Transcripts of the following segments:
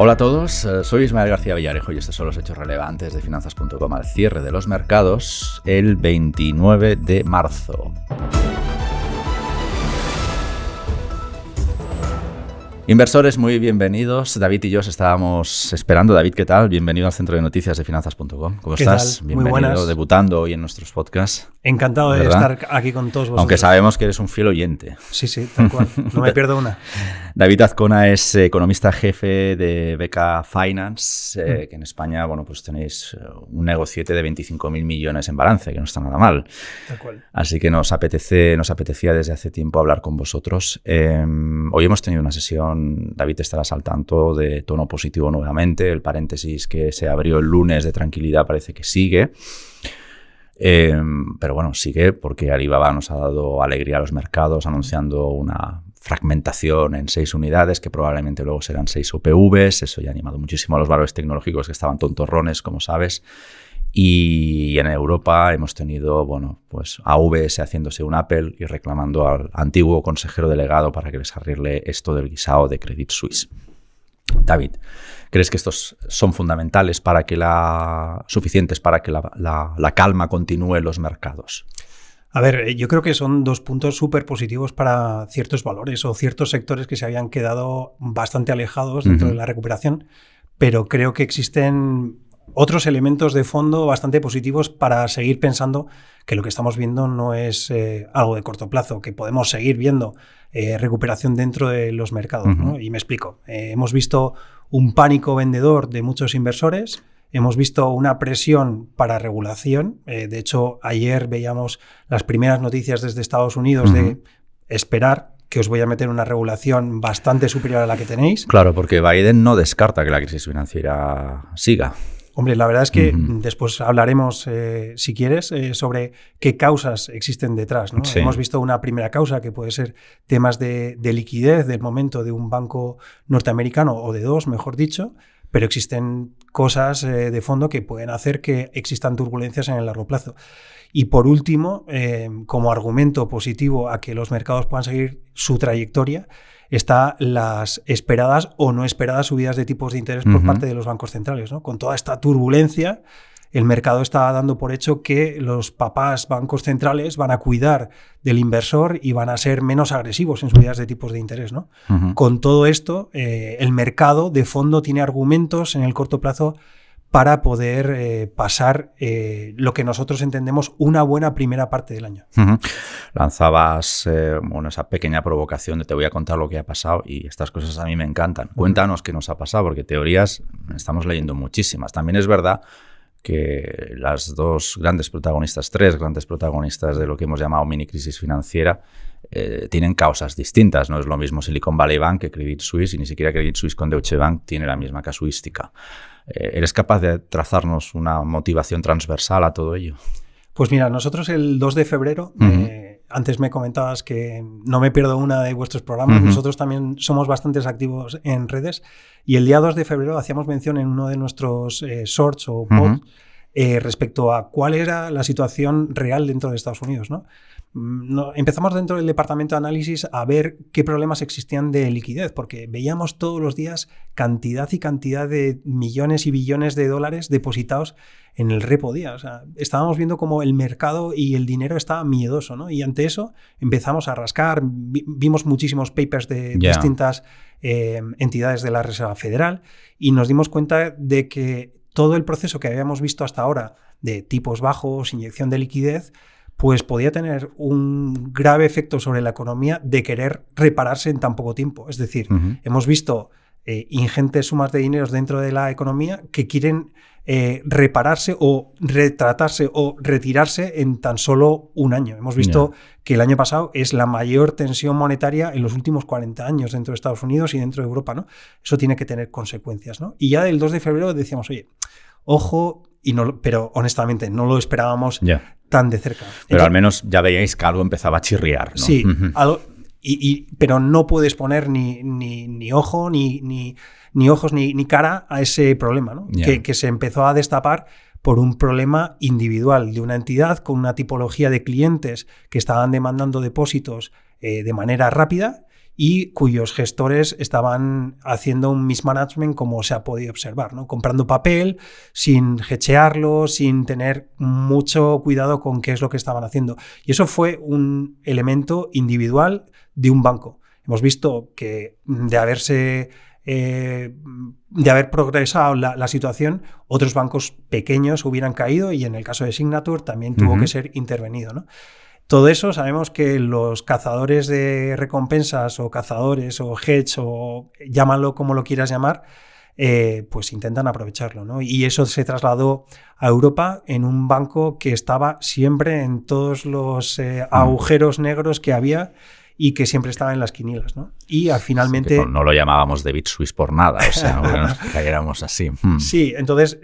Hola a todos, soy Ismael García Villarejo y estos son los hechos relevantes de Finanzas.com al cierre de los mercados el 29 de marzo. Inversores, muy bienvenidos. David y yo os estábamos esperando. David, ¿qué tal? Bienvenido al centro de noticias de Finanzas.com. ¿Cómo estás? Tal? Bienvenido, muy buenas. Debutando hoy en nuestros podcasts. Encantado de estar aquí con todos vosotros. Aunque sabemos que eres un fiel oyente. Sí, tal cual. No me pierdo una. David Azcona es economista jefe de Beca Finance, que en España, bueno, pues tenéis un negociete de 25.000 millones en balance, que no está nada mal. Tal cual. Así que nos apetecía desde hace tiempo hablar con vosotros. Hoy hemos tenido una sesión, David, estarás al tanto, de tono positivo nuevamente. El paréntesis que se abrió el lunes de tranquilidad parece que sigue. Pero bueno, sigue porque Alibaba nos ha dado alegría a los mercados anunciando una fragmentación en 6 unidades que probablemente luego serán 6 OPVs. Eso ya ha animado muchísimo a los valores tecnológicos que estaban tontorrones, como sabes. Y en Europa hemos tenido, bueno, pues AVS haciéndose un Apple y reclamando al antiguo consejero delegado para que les arregle esto del guisado de Credit Suisse. David, ¿crees que estos son fundamentales para que suficientes para que la calma continúe en los mercados? A ver, yo creo que son dos puntos súper positivos para ciertos valores o ciertos sectores que se habían quedado bastante alejados dentro de la recuperación, pero creo que existen otros elementos de fondo bastante positivos para seguir pensando que lo que estamos viendo no es algo de corto plazo, que podemos seguir viendo recuperación dentro de los mercados, ¿no? Y me explico. Hemos visto un pánico vendedor de muchos inversores, hemos visto una presión para regulación. De hecho, ayer veíamos las primeras noticias desde Estados Unidos de esperar que os voy a meter una regulación bastante superior a la que tenéis. Claro, porque Biden no descarta que la crisis financiera siga. Hombre, la verdad es que después hablaremos, si quieres, sobre qué causas existen detrás, ¿no? Sí. Hemos visto una primera causa que puede ser temas de liquidez del momento de un banco norteamericano, o de dos, mejor dicho, pero existen cosas de fondo que pueden hacer que existan turbulencias en el largo plazo. Y por último, como argumento positivo a que los mercados puedan seguir su trayectoria, está las esperadas o no esperadas subidas de tipos de interés por parte de los bancos centrales, ¿no? Con toda esta turbulencia, el mercado está dando por hecho que los papás bancos centrales van a cuidar del inversor y van a ser menos agresivos en subidas de tipos de interés, ¿no? Con todo esto, el mercado de fondo tiene argumentos en el corto plazo para poder pasar lo que nosotros entendemos una buena primera parte del año. Lanzabas esa pequeña provocación de te voy a contar lo que ha pasado, y estas cosas a mí me encantan. Cuéntanos qué nos ha pasado, porque teorías estamos leyendo muchísimas. También es verdad que las tres grandes protagonistas de lo que hemos llamado mini crisis financiera tienen causas distintas. No es lo mismo Silicon Valley Bank que Credit Suisse, y ni siquiera Credit Suisse con Deutsche Bank tiene la misma casuística. ¿Eres capaz de trazarnos una motivación transversal a todo ello? Pues mira, nosotros el 2 de febrero, antes me comentabas que no me pierdo una de vuestros programas, nosotros también somos bastante activos en redes, y el día 2 de febrero hacíamos mención en uno de nuestros shorts o pods respecto a cuál era la situación real dentro de Estados Unidos, ¿no? Empezamos dentro del departamento de análisis a ver qué problemas existían de liquidez, porque veíamos todos los días cantidad y cantidad de millones y billones de dólares depositados en el repo día. O sea, estábamos viendo cómo el mercado y el dinero estaba miedoso, ¿no? Y ante eso empezamos a rascar, vimos muchísimos papers de distintas entidades de la Reserva Federal, y nos dimos cuenta de que todo el proceso que habíamos visto hasta ahora de tipos bajos, inyección de liquidez, pues podía tener un grave efecto sobre la economía de querer repararse en tan poco tiempo. Es decir, hemos visto ingentes sumas de dinero dentro de la economía que quieren repararse o retratarse o retirarse en tan solo un año. Hemos visto que el año pasado es la mayor tensión monetaria en los últimos 40 años dentro de Estados Unidos y dentro de Europa, ¿no? Eso tiene que tener consecuencias, ¿no? Y ya del 2 de febrero decíamos, oye, ojo, pero honestamente no lo esperábamos tan de cerca. Pero al menos ya veíais que algo empezaba a chirriar, ¿no? Sí, algo, pero no puedes poner ni ojo, ni ojos, ni cara a ese problema, ¿no? Que se empezó a destapar por un problema individual de una entidad con una tipología de clientes que estaban demandando depósitos de manera rápida y cuyos gestores estaban haciendo un mismanagement como se ha podido observar, ¿no? Comprando papel sin hedgearlo, sin tener mucho cuidado con qué es lo que estaban haciendo. Y eso fue un elemento individual de un banco. Hemos visto que de haber progresado la situación, otros bancos pequeños hubieran caído y en el caso de Signature también tuvo que ser intervenido, ¿no? Todo eso sabemos que los cazadores de recompensas o cazadores o hedge o llámalo como lo quieras llamar, pues intentan aprovecharlo, ¿no? Y eso se trasladó a Europa en un banco que estaba siempre en todos los agujeros negros que había y que siempre estaba en las quinielas, ¿no? Y finalmente... Sí, no lo llamábamos David Suisse por nada, o sea, bueno, cayéramos así. Sí, entonces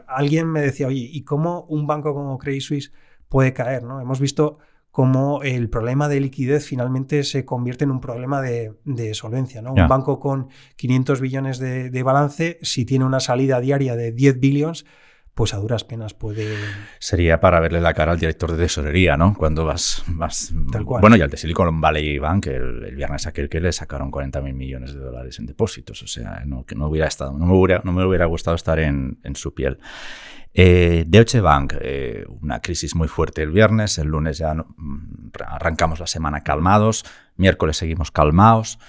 alguien me decía, oye, ¿y cómo un banco como Credit Suisse puede caer, ¿no? Hemos visto cómo el problema de liquidez finalmente se convierte en un problema de solvencia, ¿no? Un banco con 500 billones de balance, si tiene una salida diaria de 10 billones, pues a duras penas puede... Sería para verle la cara al director de tesorería, ¿no? Cuando vas... Tal cual. Bueno, y al de Silicon Valley Bank, el viernes aquel que le sacaron 40.000 millones de dólares en depósitos. O sea, que no hubiera estado, no me hubiera gustado estar en su piel. Deutsche Bank, una crisis muy fuerte el viernes, el lunes ya arrancamos la semana calmados, miércoles seguimos calmados,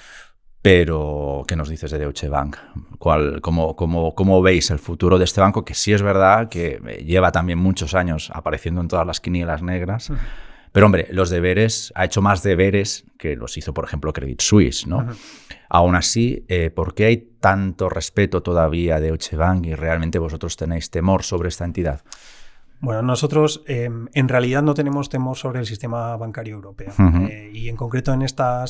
pero ¿qué nos dices de Deutsche Bank? ¿Cómo veis el futuro de este banco? Que sí es verdad que lleva también muchos años apareciendo en todas las quinielas negras, pero hombre, ha hecho más deberes que los hizo, por ejemplo, Credit Suisse, ¿no? Aún así, ¿por qué hay tanto respeto todavía de Deutsche Bank y realmente vosotros tenéis temor sobre esta entidad? Bueno, nosotros en realidad no tenemos temor sobre el sistema bancario europeo. Y en concreto en esta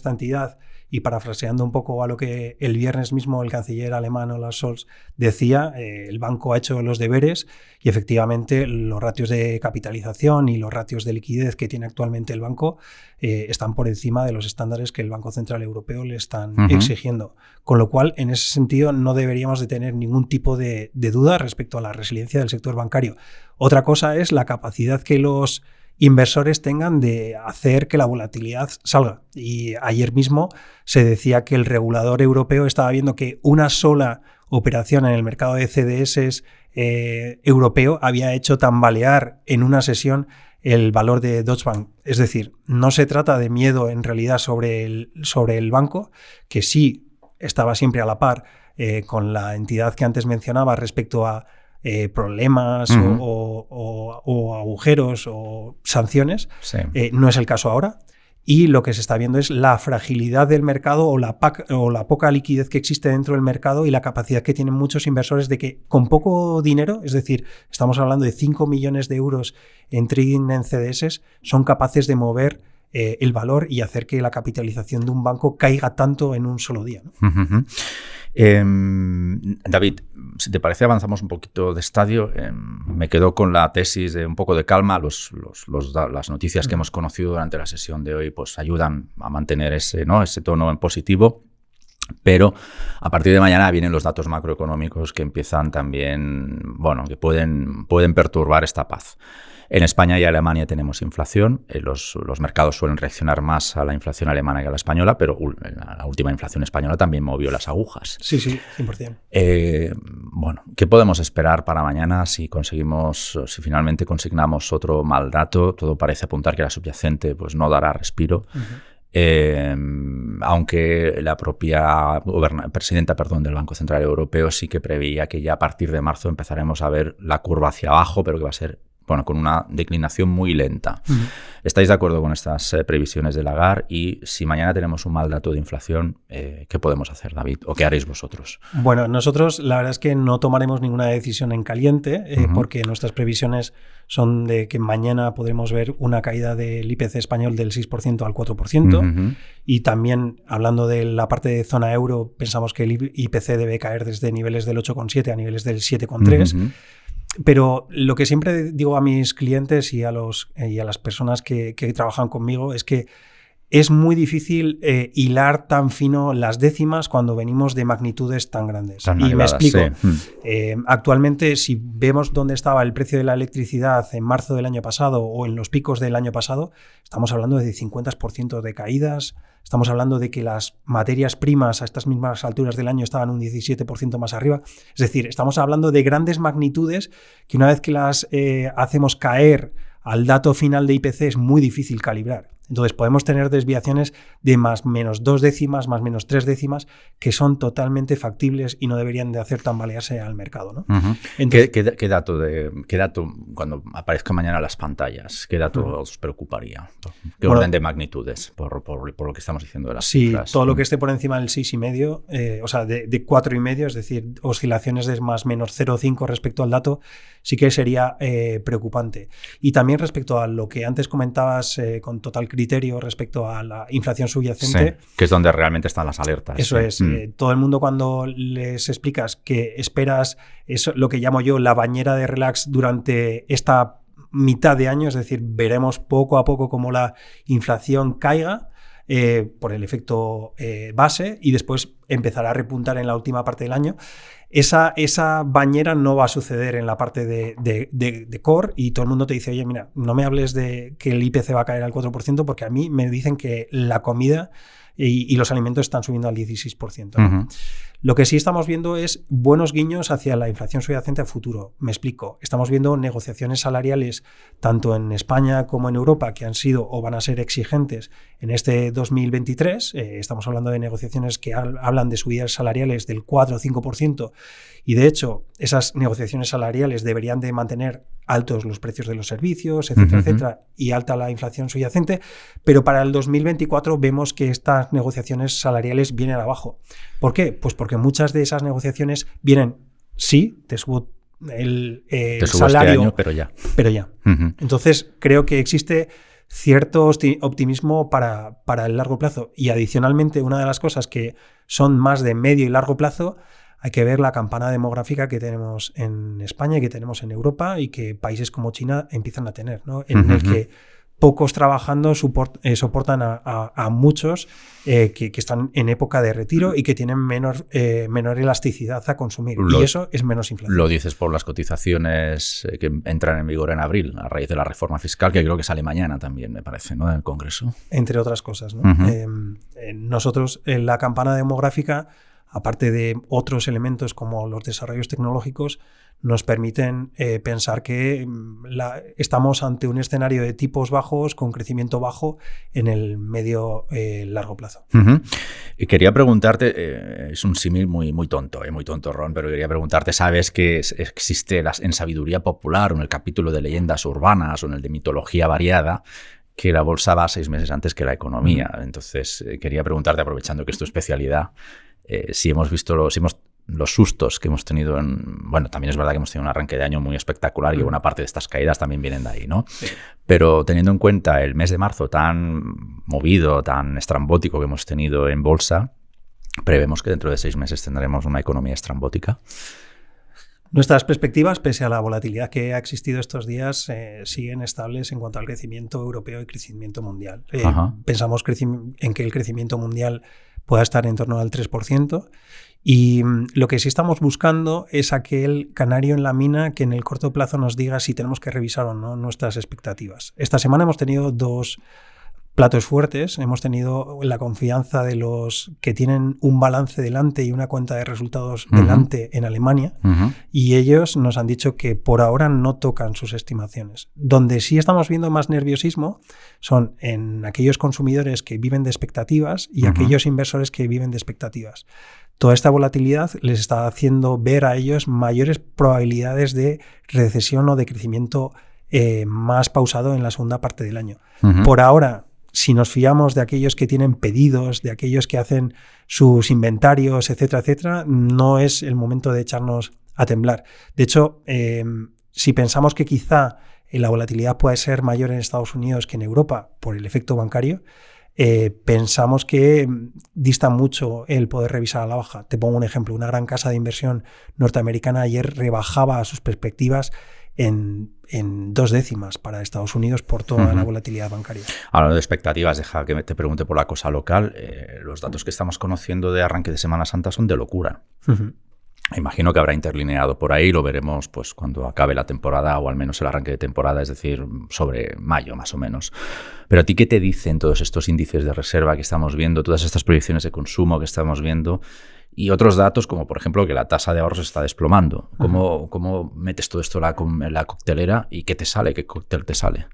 entidad, y parafraseando un poco a lo que el viernes mismo el canciller alemán Olaf Scholz decía, el banco ha hecho los deberes y efectivamente los ratios de capitalización y los ratios de liquidez que tiene actualmente el banco están por encima de los estándares que el Banco Central Europeo le están exigiendo. Con lo cual, en ese sentido, no deberíamos de tener ningún tipo de duda respecto a la resiliencia del sector bancario. Otra cosa es la capacidad que los inversores tengan de hacer que la volatilidad salga. Y ayer mismo se decía que el regulador europeo estaba viendo que una sola operación en el mercado de CDS europeo había hecho tambalear en una sesión el valor de Deutsche Bank. Es decir, no se trata de miedo en realidad sobre el banco, que sí estaba siempre a la par con la entidad que antes mencionaba respecto a problemas o agujeros o sanciones. Sí. No es el caso ahora. Y lo que se está viendo es la fragilidad del mercado o la poca liquidez que existe dentro del mercado y la capacidad que tienen muchos inversores de que con poco dinero, es decir, estamos hablando de 5 millones de euros en trading en CDS, son capaces de mover el valor y hacer que la capitalización de un banco caiga tanto en un solo día, ¿no? David, si te parece avanzamos un poquito de estadio. Me quedo con la tesis de un poco de calma. Las noticias que hemos conocido durante la sesión de hoy pues ayudan a mantener ese tono en positivo. Pero a partir de mañana vienen los datos macroeconómicos que empiezan también, que pueden perturbar esta paz. En España y Alemania tenemos inflación. Los mercados suelen reaccionar más a la inflación alemana que a la española, pero la última inflación española también movió las agujas. Sí, 100%. ¿Qué podemos esperar para mañana si finalmente consignamos otro mal dato? Todo parece apuntar que la subyacente pues no dará respiro. Aunque la propia presidenta del Banco Central Europeo sí que preveía que ya a partir de marzo empezaremos a ver la curva hacia abajo, pero que va a ser con una declinación muy lenta. ¿Estáis de acuerdo con estas previsiones de Lagarde? Y si mañana tenemos un mal dato de inflación, ¿qué podemos hacer, David? ¿O qué haréis vosotros? Bueno, nosotros la verdad es que no tomaremos ninguna decisión en caliente porque nuestras previsiones son de que mañana podremos ver una caída del IPC español del 6% al 4%. Y también, hablando de la parte de zona euro, pensamos que el IPC debe caer desde niveles del 8,7 a niveles del 7,3%. Pero lo que siempre digo a mis clientes y a las personas que trabajan conmigo es que es muy difícil hilar tan fino las décimas cuando venimos de magnitudes tan grandes. Y me explico. Sí. Actualmente, si vemos dónde estaba el precio de la electricidad en marzo del año pasado o en los picos del año pasado, estamos hablando de 50% de caídas. Estamos hablando de que las materias primas a estas mismas alturas del año estaban un 17% más arriba. Es decir, estamos hablando de grandes magnitudes que una vez que las hacemos caer al dato final de IPC es muy difícil calibrar. Entonces podemos tener desviaciones de más menos 2 décimas, más menos 3 décimas, que son totalmente factibles y no deberían de hacer tambalearse al mercado, ¿no? Entonces, ¿Qué dato, cuando aparezca mañana en las pantallas, qué dato os preocuparía? ¿Qué orden de magnitudes por lo que estamos diciendo de las cifras? Todo lo que esté por encima del 6,5, o sea, de 4,5, es decir, oscilaciones de más menos 0,5 respecto al dato, sí que sería preocupante. Y también respecto a lo que antes comentabas con total criterio respecto a la inflación subyacente. Sí, que es donde realmente están las alertas. Eso es. Todo el mundo cuando les explicas que esperas eso, lo que llamo yo la bañera de relax durante esta mitad de año, es decir, veremos poco a poco cómo la inflación caiga por el efecto base y después empezará a repuntar en la última parte del año. Esa bañera no va a suceder en la parte de core y todo el mundo te dice, oye, mira, no me hables de que el IPC va a caer al 4% porque a mí me dicen que la comida y los alimentos están subiendo al 16%. ¿no? Lo que sí estamos viendo es buenos guiños hacia la inflación subyacente a futuro. Me explico. Estamos viendo negociaciones salariales tanto en España como en Europa que han sido o van a ser exigentes en este 2023. Estamos hablando de negociaciones que hablan de subidas salariales del 4 o 5% y de hecho esas negociaciones salariales deberían de mantener altos los precios de los servicios, etcétera, etcétera, y alta la inflación subyacente, pero para el 2024 vemos que estas negociaciones salariales vienen abajo. ¿Por qué? Pues porque muchas de esas negociaciones vienen, sí, te subo el salario, este año, pero ya. Entonces, creo que existe cierto optimismo para el largo plazo. Y adicionalmente, una de las cosas que son más de medio y largo plazo, hay que ver la campana demográfica que tenemos en España y que tenemos en Europa y que países como China empiezan a tener, ¿no? En el que pocos trabajando soportan a muchos que están en época de retiro y que tienen menor elasticidad a consumir. Y eso es menos inflación. Lo dices por las cotizaciones que entran en vigor en abril a raíz de la reforma fiscal, que creo que sale mañana también, me parece, ¿no? En el Congreso. Entre otras cosas, ¿no? Nosotros, en la campana demográfica, aparte de otros elementos como los desarrollos tecnológicos, nos permiten pensar que estamos ante un escenario de tipos bajos con crecimiento bajo en el medio largo plazo. Y quería preguntarte, es un símil muy tonto, Ron, pero quería preguntarte, ¿sabes que existe en sabiduría popular o en el capítulo de leyendas urbanas o en el de mitología variada que la bolsa va 6 meses antes que la economía? Entonces, quería preguntarte, aprovechando que es tu especialidad, si hemos visto los sustos que hemos tenido bueno, también es verdad que hemos tenido un arranque de año muy espectacular y buena parte de estas caídas también vienen de ahí, ¿no? Sí. Pero teniendo en cuenta el mes de marzo tan movido, tan estrambótico que hemos tenido en bolsa, prevemos que dentro de 6 meses tendremos una economía estrambótica. Nuestras perspectivas, pese a la volatilidad que ha existido estos días, siguen estables en cuanto al crecimiento europeo y crecimiento mundial. Pensamos en que el crecimiento mundial pueda estar en torno al 3%. Y lo que sí estamos buscando es aquel canario en la mina que en el corto plazo nos diga si tenemos que revisar o no nuestras expectativas. Esta semana hemos tenido 2 platos fuertes. Hemos tenido la confianza de los que tienen un balance delante y una cuenta de resultados delante en Alemania, y ellos nos han dicho que por ahora no tocan sus estimaciones. Donde sí estamos viendo más nerviosismo son en aquellos consumidores que viven de expectativas y aquellos inversores que viven de expectativas. Toda esta volatilidad les está haciendo ver a ellos mayores probabilidades de recesión o de crecimiento más pausado en la segunda parte del año. Por ahora, si nos fiamos de aquellos que tienen pedidos, de aquellos que hacen sus inventarios, etcétera, etcétera, no es el momento de echarnos a temblar. De hecho, si pensamos que quizá la volatilidad puede ser mayor en Estados Unidos que en Europa por el efecto bancario, pensamos que dista mucho el poder revisar a la baja. Te pongo un ejemplo. Una gran casa de inversión norteamericana ayer rebajaba sus perspectivas en 2 décimas para Estados Unidos por toda la volatilidad bancaria. Hablando de expectativas, deja que te pregunte por la cosa local. Los datos que estamos conociendo de arranque de Semana Santa son de locura. Imagino que habrá interlineado por ahí, lo veremos pues cuando acabe la temporada o al menos el arranque de temporada, es decir, sobre mayo más o menos. Pero ¿a ti qué te dicen todos estos índices de reserva que estamos viendo, todas estas proyecciones de consumo que estamos viendo y otros datos como por ejemplo que la tasa de ahorros se está desplomando? ¿Cómo metes todo esto en la coctelera y qué te sale, qué cóctel te sale?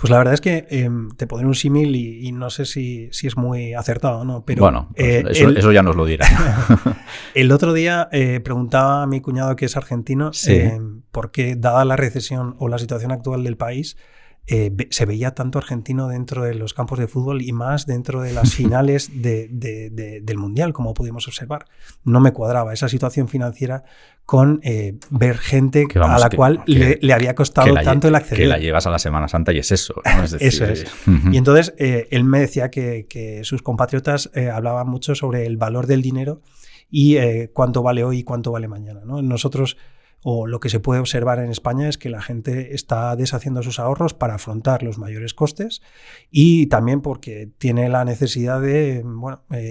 Pues la verdad es que te pondré un símil y no sé si es muy acertado o no, pero... Bueno, pues eso ya nos lo dirá. El otro día preguntaba a mi cuñado, que es argentino, por qué, dada la recesión o la situación actual del país, se veía tanto argentino dentro de los campos de fútbol y más dentro de las finales del Mundial, como pudimos observar. No me cuadraba esa situación financiera con ver gente a la cual le había costado tanto el acceder. Que la llevas a la Semana Santa y es eso, ¿no? Es decir, eso es. Y entonces él me decía que sus compatriotas hablaban mucho sobre el valor del dinero y cuánto vale hoy y cuánto vale mañana, ¿no? Nosotros... o lo que se puede observar en España es que la gente está deshaciendo sus ahorros para afrontar los mayores costes y también porque tiene la necesidad de,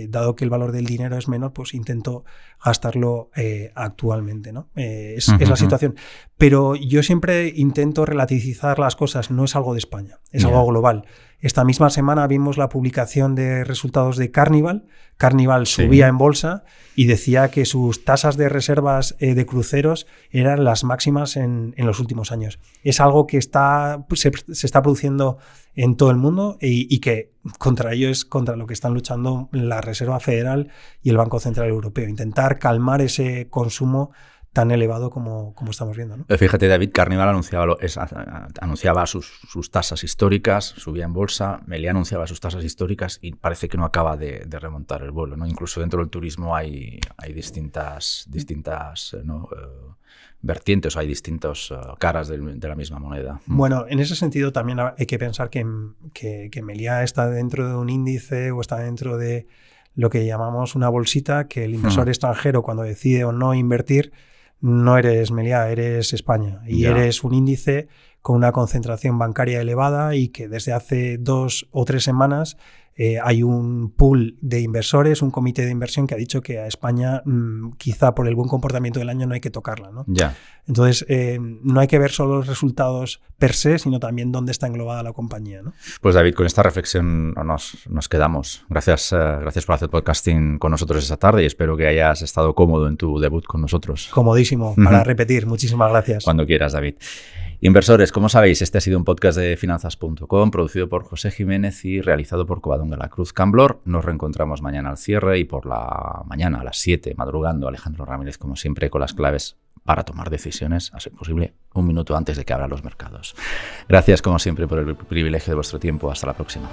dado que el valor del dinero es menor, pues intento gastarlo actualmente, ¿no? Es la situación. Pero yo siempre intento relativizar las cosas, no es algo de España, es algo global. Esta misma semana vimos la publicación de resultados de Carnival. Carnival subía en bolsa y decía que sus tasas de reservas de cruceros eran las máximas en los últimos años. Es algo que se está produciendo en todo el mundo y que contra ello es contra lo que están luchando la Reserva Federal y el Banco Central Europeo. Intentar calmar ese consumo tan elevado como estamos viendo, ¿no? Fíjate, David, Carnival anunciaba sus tasas históricas, subía en bolsa, Meliá anunciaba sus tasas históricas y parece que no acaba de remontar el vuelo, ¿no? Incluso dentro del turismo hay distintas vertientes o hay distintas caras de la misma moneda. Bueno, en ese sentido también hay que pensar que Meliá está dentro de un índice o está dentro de lo que llamamos una bolsita, que el inversor extranjero cuando decide o no invertir, no eres Meliá, eres España y eres un índice con una concentración bancaria elevada y que desde hace 2 o 3 semanas hay un pool de inversores, un comité de inversión que ha dicho que a España quizá por el buen comportamiento del año no hay que tocarla, ¿no? Entonces no hay que ver solo los resultados per se, sino también dónde está englobada la compañía, ¿no? Pues David, con esta reflexión nos quedamos. Gracias por hacer podcasting con nosotros esta tarde y espero que hayas estado cómodo en tu debut con nosotros. Comodísimo, para repetir. Muchísimas gracias. Cuando quieras, David. Inversores, como sabéis, este ha sido un podcast de Finanzas.com producido por José Jiménez y realizado por Covadonga La Cruz Camblor. Nos reencontramos mañana al cierre y por la mañana a las 7, madrugando, Alejandro Ramírez, como siempre, con las claves para tomar decisiones, a ser posible, 1 minuto antes de que abran los mercados. Gracias, como siempre, por el privilegio de vuestro tiempo. Hasta la próxima.